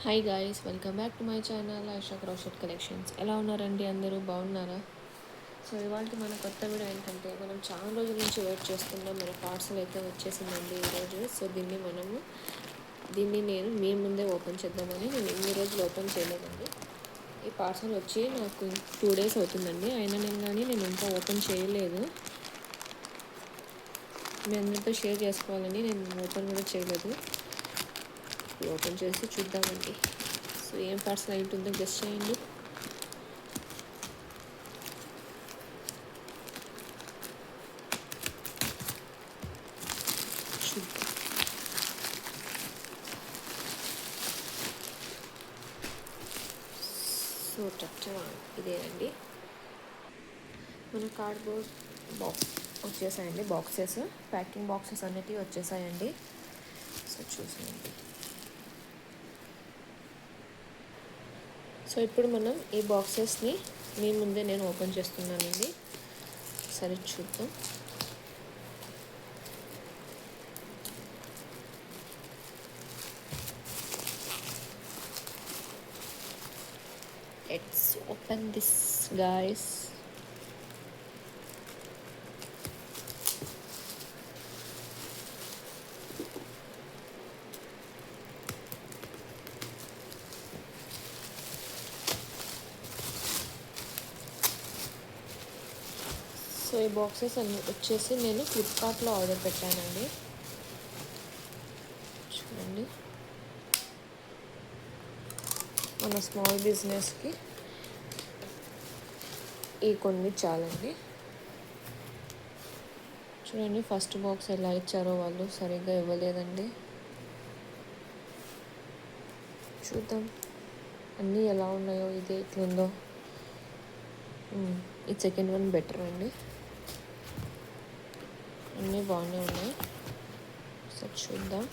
Hi guys, welcome back to my channel Ayesha crochet collections. ఎలా ఉన్నారండి? అందరూ బాగున్నారా? సో ఇవాళ మన కొత్త వీడియో ఏంటంటే, మనం చాలా రోజుల నుంచి వెయిట్ చేస్తున్నాం. మన పార్సల్ అయితే వచ్చేసిందండి ఈరోజు. సో దీన్ని నేను మీ ముందే ఓపెన్ చేద్దామని నేను ఇన్ని రోజులు ఓపెన్ చేయలేదండి. ఈ పార్సల్ వచ్చి నాకు 2 days అవుతుందండి. అయినా నేను ఇంకా ఓపెన్ చేయలేదు. మీ అందరితో షేర్ చేసుకోవాలని నేను ఓపెన్ కూడా చేయలేదు. ఓపెన్ చేసి చూద్దామండి. సో ఏం పార్సల్ అయి ఉంటుందో గెస్ చేయండి. చూద్దాం. సో ఇదేనండి మన కార్డ్బోర్డ్ బాక్స్ వచ్చేసాయండి. ప్యాకింగ్ బాక్సెస్ అన్నిటివి వచ్చేసాయండి. సో చూసేయండి. సో ఇప్పుడు మనం ఈ బాక్సెస్ని మీ ముందే నేను ఓపెన్ చేస్తున్నానండి. సరే చూద్దాం. Let's open this guys. So ఈ బాక్సెస్ అన్ని వచ్చేసి నేను ఫ్లిప్కార్ట్లో ఆర్డర్ పెట్టానండి. చూడండి, మన స్మాల్ బిజినెస్కి ఈ కొన్ని చాలండి. చూడండి, ఫస్ట్ బాక్స్ ఎలా ఇచ్చారో వాళ్ళు సరిగ్గా ఇవ్వలేదండి. చూద్దాం అన్నీ ఎలా ఉన్నాయో. ఇది ఎట్లుందో. ఈ సెకండ్ వన్ బెటర్ అండి. అన్నీ బాగానే ఉన్నాయి. సో చూద్దాం.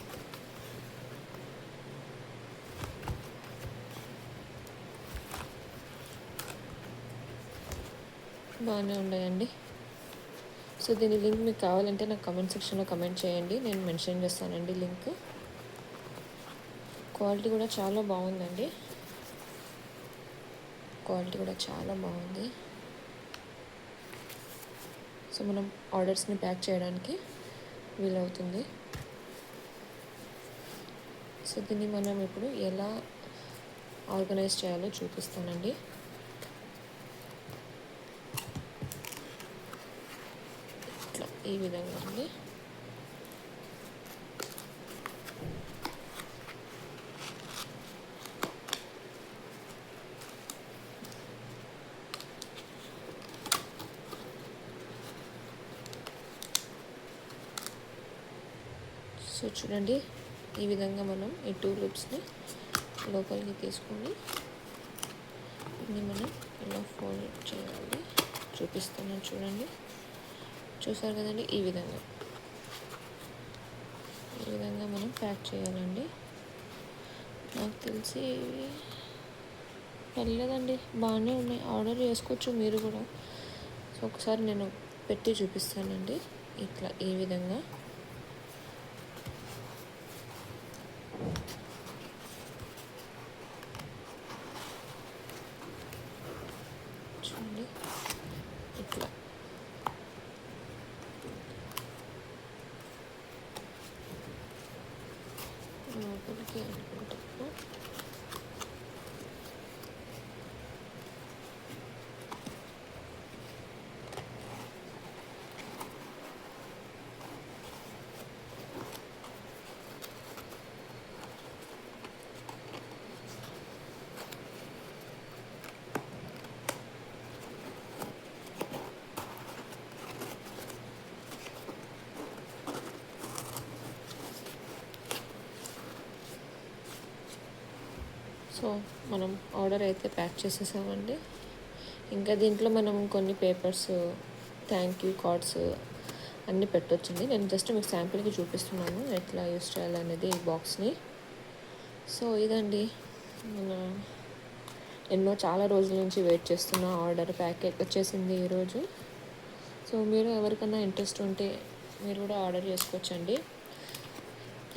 బాగానే ఉన్నాయండి. సో దీని లింక్ మీకు కావాలంటే నాకు కమెంట్ సెక్షన్లో కమెంట్ చేయండి, నేను మెన్షన్ చేస్తానండి లింక్. క్వాలిటీ కూడా చాలా బాగుందండి. సో మనం ఆర్డర్స్ని ప్యాక్ చేయడానికి వీలవుతుంది. సో దీన్ని మనం ఇప్పుడు ఎలా ఆర్గనైజ్ చేయాలో చూపిస్తానండి. ఇట్లా ఈ విధంగా అండి. సో చూడండి, ఈ విధంగా మనం ఈ 2 లూప్స్ని లోపలికి తీసుకొని దీన్ని మనం ఇలా ఫోల్డ్ చేయాలి. చూపిస్తున్నాను చూడండి. చూసారు కదండి, ఈ విధంగా మనం ప్యాక్ చేయాలండి. నాకు తెలిసి పర్లేదండి, బాగానే ఉన్నాయి. ఆర్డర్ చేసుకోవచ్చు మీరు కూడా. సో ఒకసారి నేను పెట్టి చూపిస్తానండి. ఇట్లా ఈ విధంగా చూడండి. ఇట్లా లోపలికి అనుకుంటాము. సో మనం ఆర్డర్ అయితే ప్యాక్ చేసేసామండి. ఇంకా దీంట్లో మనం కొన్ని పేపర్స్, థ్యాంక్ యూ కార్డ్స్ అన్నీ పెట్టొచ్చండి. నేను జస్ట్ మీకు శాంపిల్కి చూపిస్తున్నాను ఎట్లా యూస్ చేయాలనేది ఈ బాక్స్ని. సో ఇదండి మన చాలా రోజుల నుంచి వెయిట్ చేస్తున్న ఆర్డర్ ప్యాకేజ్ వచ్చేసింది ఈరోజు. సో మీరు ఎవరికైనా ఇంట్రెస్ట్ ఉంటే మీరు కూడా ఆర్డర్ చేసుకోవచ్చండి.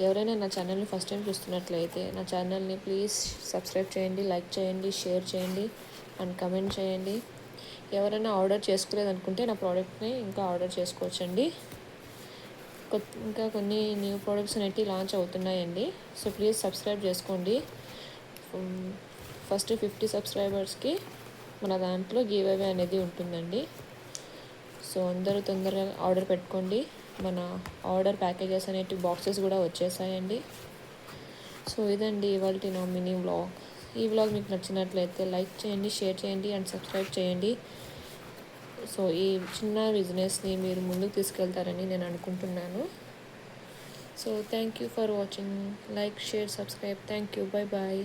ఎవరైనా నా ఛానల్ని ఫస్ట్ టైం చూస్తున్నట్లయితే నా ఛానల్ని ప్లీజ్ సబ్స్క్రైబ్ చేయండి, లైక్ చేయండి, షేర్ చేయండి అండ్ కమెంట్ చేయండి. ఎవరైనా ఆర్డర్ చేసుకోలేదనుకుంటే నా ప్రోడక్ట్ని ఇంకా ఆర్డర్ చేసుకోవచ్చండి. ఇంకా కొన్ని న్యూ ప్రోడక్ట్స్ అనేవి లాంచ్ అవుతున్నాయండి. సో ప్లీజ్ సబ్స్క్రైబ్ చేసుకోండి. ఫస్ట్ 50 సబ్స్క్రైబర్స్కి మన దాంట్లో గివ్ అవే అనేది ఉంటుందండి. సో అందరూ తొందరగా ఆర్డర్ పెట్టుకోండి. మన ఆర్డర్ ప్యాకేజెస్ అనేటివి బాక్సెస్ కూడా వచ్చేసాయండి. సో ఇదండి ఇవాళ నా మినీ వ్లాగ్. ఈ వ్లాగ్ మీకు నచ్చినట్లయితే లైక్ చేయండి, షేర్ చేయండి అండ్ సబ్స్క్రైబ్ చేయండి. సో ఈ చిన్న బిజినెస్ని మీరు ముందుకు తీసుకెళ్తారని నేను అనుకుంటున్నాను. So thank you for watching. Like, share, subscribe. Thank you. Bye bye.